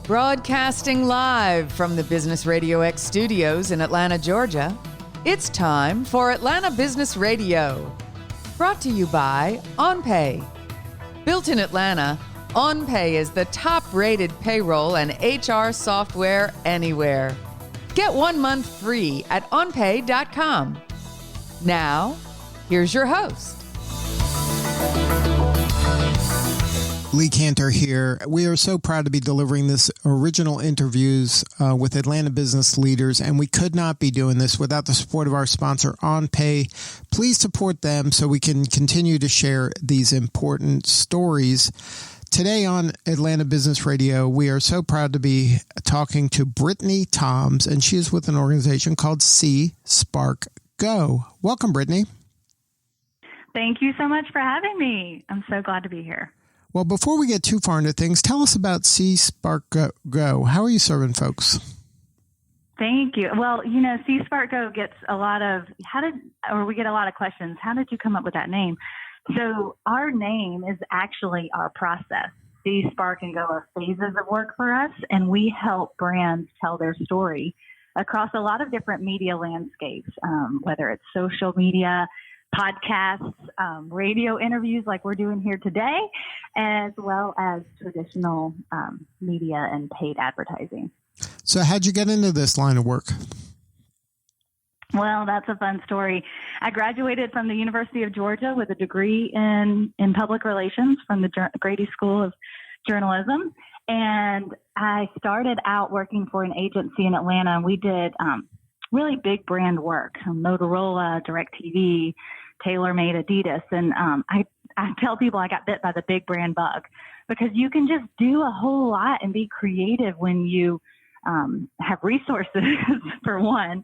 Broadcasting live from the Business RadioX studios in Atlanta, Georgia, it's time for Atlanta Business Radio. Brought to you by OnPay. Built in Atlanta, OnPay is the top-rated payroll and HR software anywhere. Get 1 month free at onpay.com. Now, here's your host. Lee Cantor here. We are so proud to be delivering this original interviews with Atlanta business leaders, and we could not be doing this without the support of our sponsor, OnPay. Please support them so we can continue to share these important stories. Today on Atlanta Business Radio, we are so proud to be talking to Brittany Thoms, and she is with an organization called See.Spark.Go. Welcome, Brittany. Thank you so much for having me. I'm so glad to be here. Well, before we get too far into things, tell us about See.Spark.Go. How are you serving folks? Thank you. Well, See.Spark.Go gets we get a lot of questions. How did you come up with that name? So our name is actually our process. See.Spark and Go are phases of work for us, and we help brands tell their story across a lot of different media landscapes, whether it's social media, podcasts, radio interviews like we're doing here today, as well as traditional media and paid advertising. So how'd you get into this line of work? Well, that's a fun story. I graduated from the University of Georgia with a degree in public relations from the Grady School of Journalism. And I started out working for an agency in Atlanta, and we did really big brand work, Motorola, DirecTV, TaylorMade, Adidas. And I tell people I got bit by the big brand bug because you can just do a whole lot and be creative when you have resources, for one,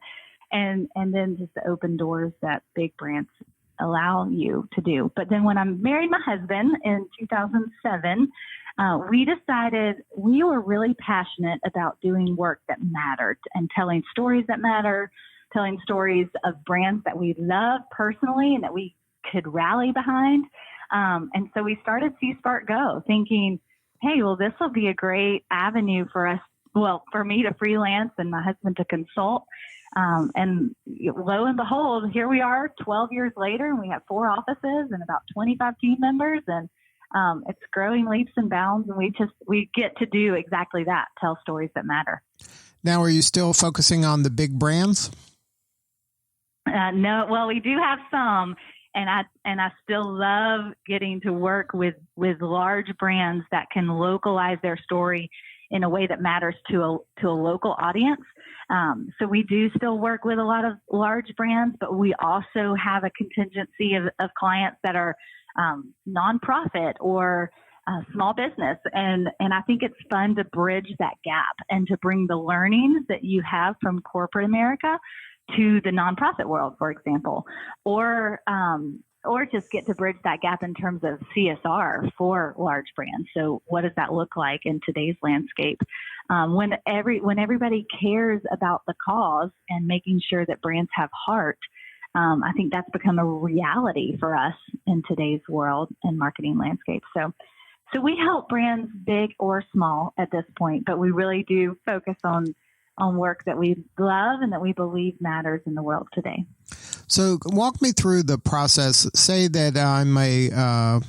and then just the open doors that big brands allow you to do. But then when I married my husband in 2007, we decided we were really passionate about doing work that mattered and telling stories that matter, telling stories of brands that we love personally and that we could rally behind. And so we started See.Spark.Go thinking, hey, well, this will be a great avenue for us. Well, for me to freelance and my husband to consult. And lo and behold, here we are 12 years later, and we have 4 offices and about 25 team members, and it's growing leaps and bounds, and we get to do exactly that, tell stories that matter. Now, are you still focusing on the big brands? No, well, we do have some, and I still love getting to work with large brands that can localize their story in a way that matters to a local audience. So we do still work with a lot of large brands, but we also have a contingency of clients that are nonprofit or small business. And I think it's fun to bridge that gap and to bring the learnings that you have from corporate America to the nonprofit world, for example, or just get to bridge that gap in terms of CSR for large brands. So what does that look like in today's landscape? When everybody cares about the cause and making sure that brands have heart, I think that's become a reality for us in today's world and marketing landscape. So we help brands big or small at this point, but we really do focus on work that we love and that we believe matters in the world today. So walk me through the process. Say that I'm a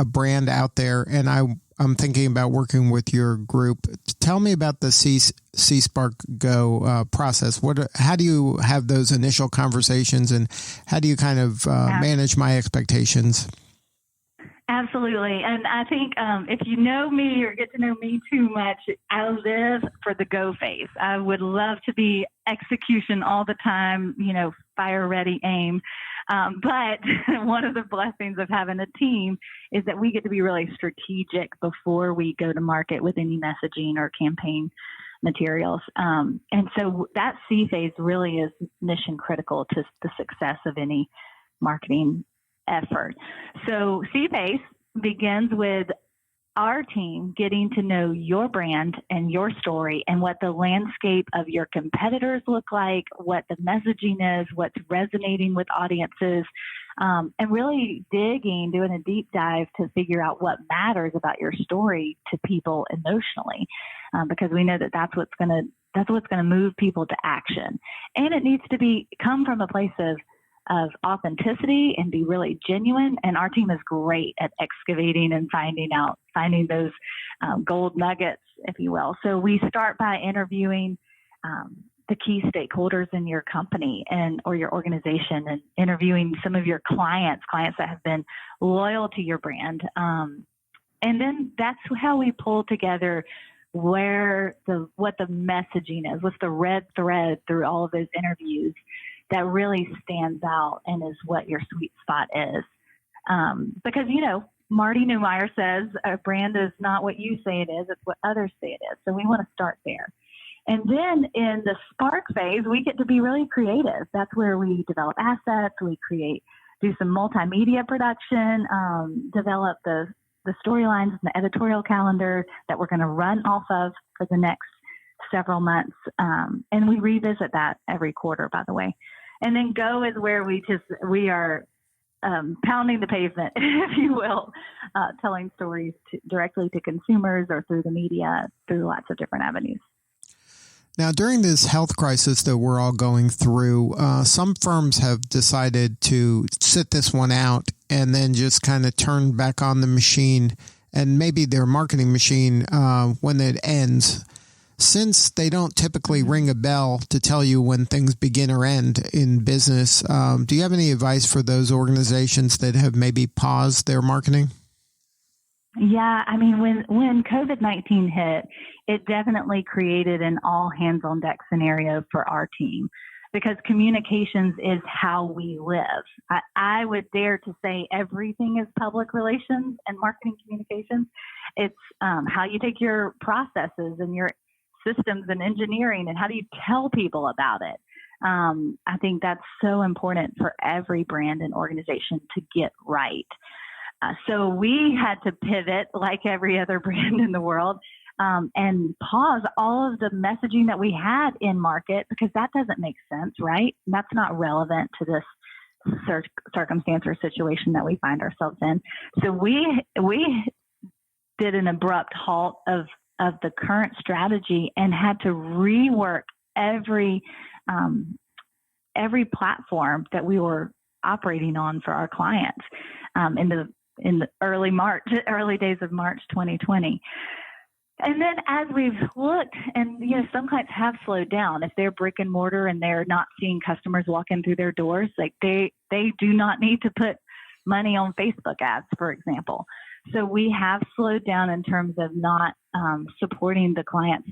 brand out there and I'm thinking about working with your group. Tell me about the See.Spark.Go process. How do you have those initial conversations, and how do you kind of manage my expectations? Absolutely. And I think if you know me or get to know me too much, I live for the go phase. I would love to be execution all the time, fire, ready, aim. But one of the blessings of having a team is that we get to be really strategic before we go to market with any messaging or campaign materials. And so that C phase really is mission critical to the success of any marketing effort. So C phase begins with our team getting to know your brand and your story and what the landscape of your competitors look like, what the messaging is, what's resonating with audiences, and really doing a deep dive to figure out what matters about your story to people emotionally, because we know that that's what's going to move people to action. And it needs to come from a place of authenticity and be really genuine. And our team is great at excavating and finding those gold nuggets, if you will. So we start by interviewing the key stakeholders in your company or your organization, and interviewing some of your clients that have been loyal to your brand. And then that's how we pull together what the messaging is, what's the red thread through all of those interviews that really stands out and is what your sweet spot is. Because, Marty Neumeier says a brand is not what you say it is, it's what others say it is. So we want to start there. And then in the spark phase, we get to be really creative. That's where we develop assets, do some multimedia production, develop the storylines and the editorial calendar that we're going to run off of for the next several months. And we revisit that every quarter, by the way. And then go is where we are pounding the pavement, if you will, telling stories directly to consumers or through the media, through lots of different avenues. Now, during this health crisis that we're all going through, some firms have decided to sit this one out and then just kind of turn back on the machine and maybe their marketing machine when it ends. Since they don't typically ring a bell to tell you when things begin or end in business, do you have any advice for those organizations that have maybe paused their marketing? Yeah, I mean, when COVID-19 hit, it definitely created an all hands on deck scenario for our team, because communications is how we live. I would dare to say everything is public relations and marketing communications. It's how you take your processes and your systems and engineering, and how do you tell people about it? I think that's so important for every brand and organization to get right. So we had to pivot like every other brand in the world, and pause all of the messaging that we had in market, because that doesn't make sense, right? That's not relevant to this circumstance or situation that we find ourselves in. So we did an abrupt halt of the current strategy and had to rework every platform that we were operating on for our clients in the early days of March 2020. And then as we've looked, and some clients have slowed down. If they're brick and mortar and they're not seeing customers walk in through their doors, like they do not need to put money on Facebook ads, for example. So we have slowed down in terms of not supporting the clients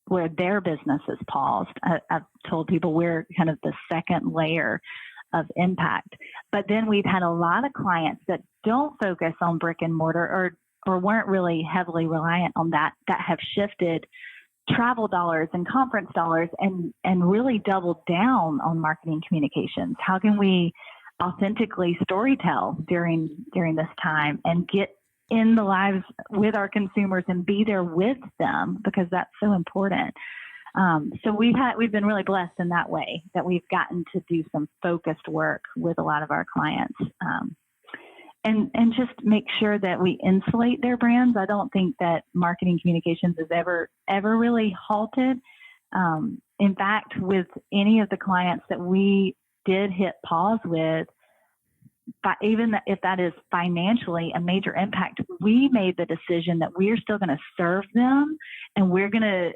where their business is paused. I've told people we're kind of the second layer of impact. But then we've had a lot of clients that don't focus on brick and mortar or weren't really heavily reliant on that have shifted travel dollars and conference dollars and really doubled down on marketing communications. How can we authentically storytell during this time and get in the lives with our consumers and be there with them, because that's so important. So we've been really blessed in that way, that we've gotten to do some focused work with a lot of our clients, and just make sure that we insulate their brands. I don't think that marketing communications has ever really halted. In fact, with any of the clients that we did hit pause with, but even if that is financially a major impact, we made the decision that we're still going to serve them, and we're going to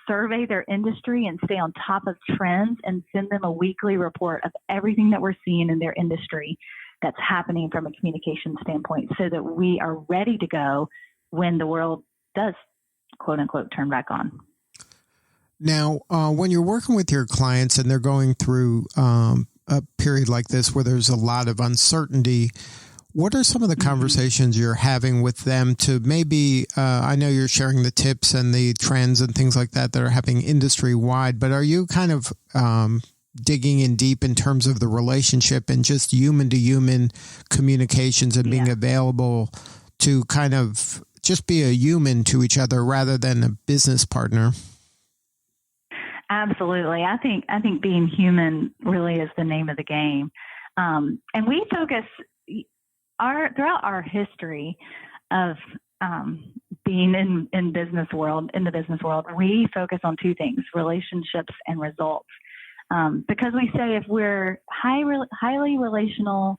survey their industry and stay on top of trends and send them a weekly report of everything that we're seeing in their industry that's happening from a communication standpoint, so that we are ready to go when the world does, quote unquote, turn back on. Now, when you're working with your clients and they're going through a period like this where there's a lot of uncertainty, what are some of the conversations you're having with them to maybe, I know you're sharing the tips and the trends and things like that are happening industry wide, but are you kind of digging in deep in terms of the relationship and just human to human communications and being available to kind of just be a human to each other rather than a business partner? Absolutely. I think being human really is the name of the game. And we focus throughout our history of being in the business world, we focus on two things: relationships and results. Because we say if we're highly relational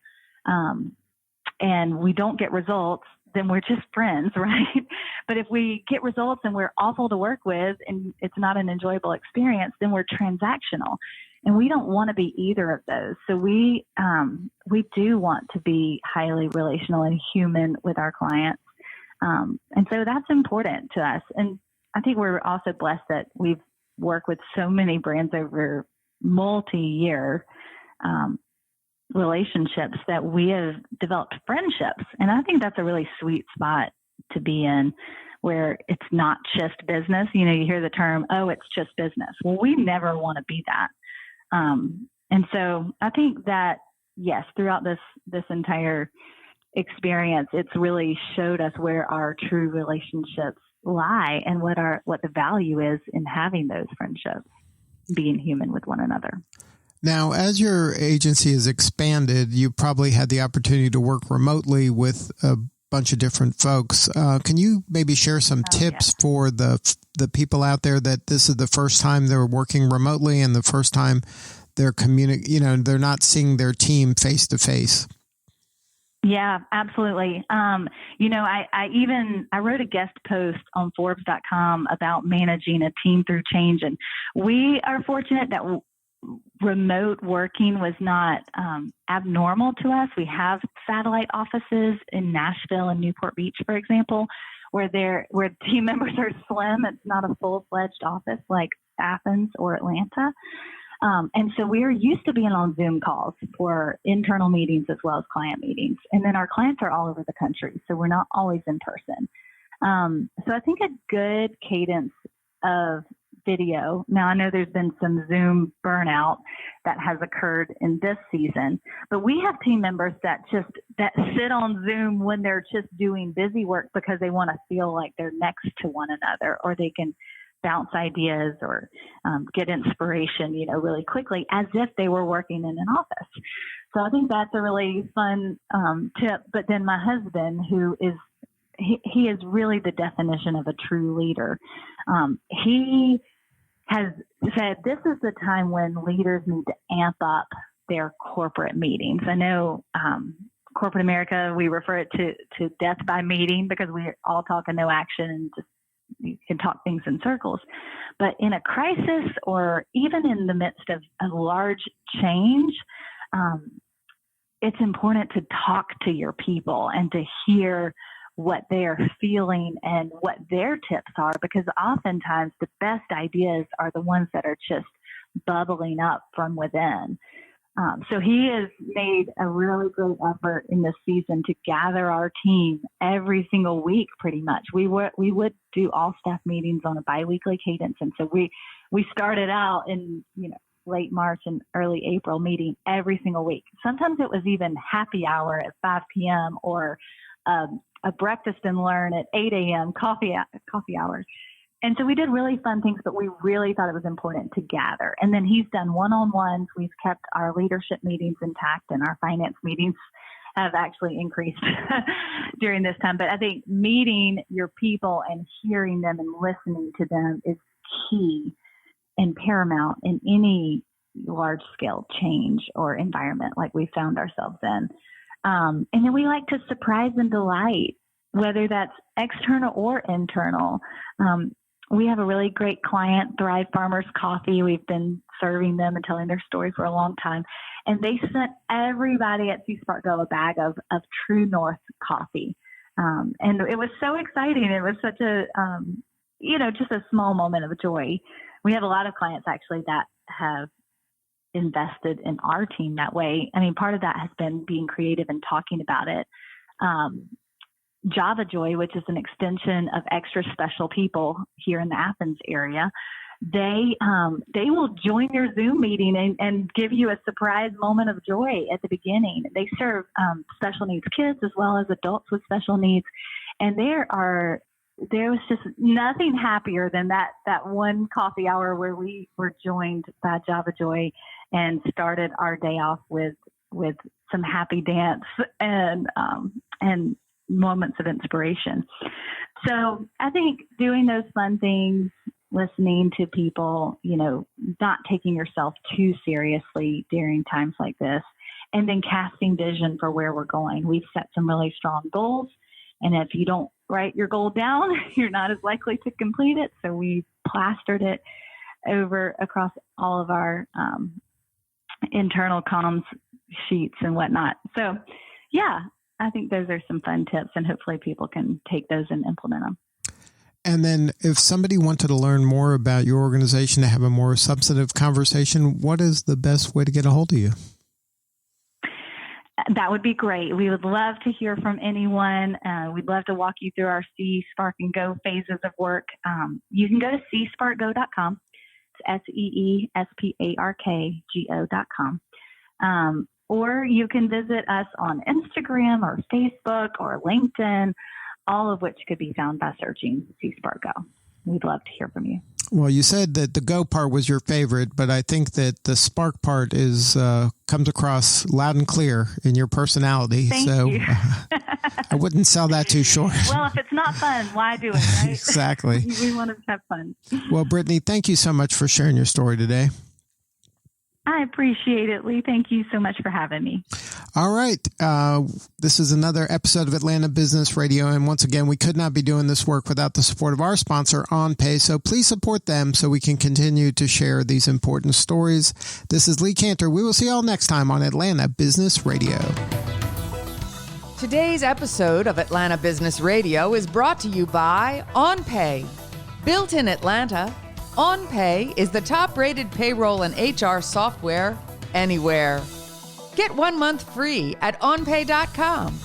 and we don't get results, then we're just friends, right? But if we get results and we're awful to work with and it's not an enjoyable experience, then we're transactional. And we don't want to be either of those. So we do want to be highly relational and human with our clients. And so that's important to us. And I think we're also blessed that we've worked with so many brands over multi-year relationships that we have developed friendships. And I think that's a really sweet spot to be in, where it's not just business. You hear the term, oh, it's just business. Well, we never want to be that. And so I think that, yes, throughout this entire experience, it's really showed us where our true relationships lie and what the value is in having those friendships, being human with one another. Now, as your agency has expanded, you probably had the opportunity to work remotely with a bunch of different folks. Can you maybe share some tips for the people out there that this is the first time they're working remotely and the first time they're they're not seeing their team face to face? Yeah, absolutely. I wrote a guest post on Forbes.com about managing a team through change. And we are fortunate that remote working was not abnormal to us. We have satellite offices in Nashville and Newport Beach, for example, where team members are slim. It's not a full-fledged office like Athens or Atlanta. And so we're used to being on Zoom calls for internal meetings as well as client meetings. And then our clients are all over the country, so we're not always in person. So I think a good cadence of video. Now, I know there's been some Zoom burnout that has occurred in this season, but we have team members that sit on Zoom when they're just doing busy work because they want to feel like they're next to one another, or they can bounce ideas or get inspiration, really quickly, as if they were working in an office. So I think that's a really fun tip. But then my husband, he is really the definition of a true leader. He has said this is the time when leaders need to amp up their corporate meetings. I know corporate America, we refer it to death by meeting because we all talk and no action and just you can talk things in circles. But in a crisis or even in the midst of a large change, it's important to talk to your people and to hear what they're feeling and what their tips are, because oftentimes the best ideas are the ones that are just bubbling up from within. So he has made a really great effort in this season to gather our team every single week, pretty much. We would do all staff meetings on a biweekly cadence. And so we started out in, late March and early April meeting every single week. Sometimes it was even happy hour at 5 p.m. or a breakfast and learn at 8 a.m. coffee hours. And so we did really fun things, but we really thought it was important to gather. And then he's done one-on-ones. We've kept our leadership meetings intact, and our finance meetings have actually increased during this time. But I think meeting your people and hearing them and listening to them is key and paramount in any large-scale change or environment like we found ourselves in. And then we like to surprise and delight, whether that's external or internal. We have a really great client, Thrive Farmers Coffee. We've been serving them and telling their story for a long time. And they sent everybody at See.Spark.Go a bag of True North coffee. And it was so exciting. It was such a, just a small moment of joy. We have a lot of clients actually that have invested in our team that way. I mean, part of that has been being creative and talking about it. Java Joy, which is an extension of Extra Special People here in the Athens area, they will join your Zoom meeting and give you a surprise moment of joy at the beginning. They serve special needs kids as well as adults with special needs. And there was just nothing happier than that one coffee hour where we were joined by Java Joy and started our day off with with some happy dance and moments of inspiration. So I think doing those fun things, listening to people, not taking yourself too seriously during times like this, and then casting vision for where we're going. We've set some really strong goals, and if you don't write your goal down, you're not as likely to complete it. So we plastered it across all of our internal comms sheets and whatnot. So yeah, I think those are some fun tips, and hopefully people can take those and implement them. And then if somebody wanted to learn more about your organization, to have a more substantive conversation, what is the best way to get a hold of you? That would be great. We would love to hear from anyone. We'd love to walk you through our See.Spark.Go phases of work. You can go to See.Spark.Go.com. It's SEESPARKGO.com. Or you can visit us on Instagram or Facebook or LinkedIn, all of which could be found by searching See.Spark.Go. We'd love to hear from you. Well, you said that the go part was your favorite, but I think that the spark part comes across loud and clear in your personality. Thank you. I wouldn't sell that too short. Well, if it's not fun, why do it, right? Exactly. We want to have fun. Well, Brittany, thank you so much for sharing your story today. I appreciate it, Lee. Thank you so much for having me. All right. This is another episode of Atlanta Business Radio. And once again, we could not be doing this work without the support of our sponsor, OnPay. So please support them so we can continue to share these important stories. This is Lee Cantor. We will see you all next time on Atlanta Business Radio. Today's episode of Atlanta Business Radio is brought to you by OnPay. Built in Atlanta, OnPay is the top-rated payroll and HR software anywhere. Get 1 month free at onpay.com.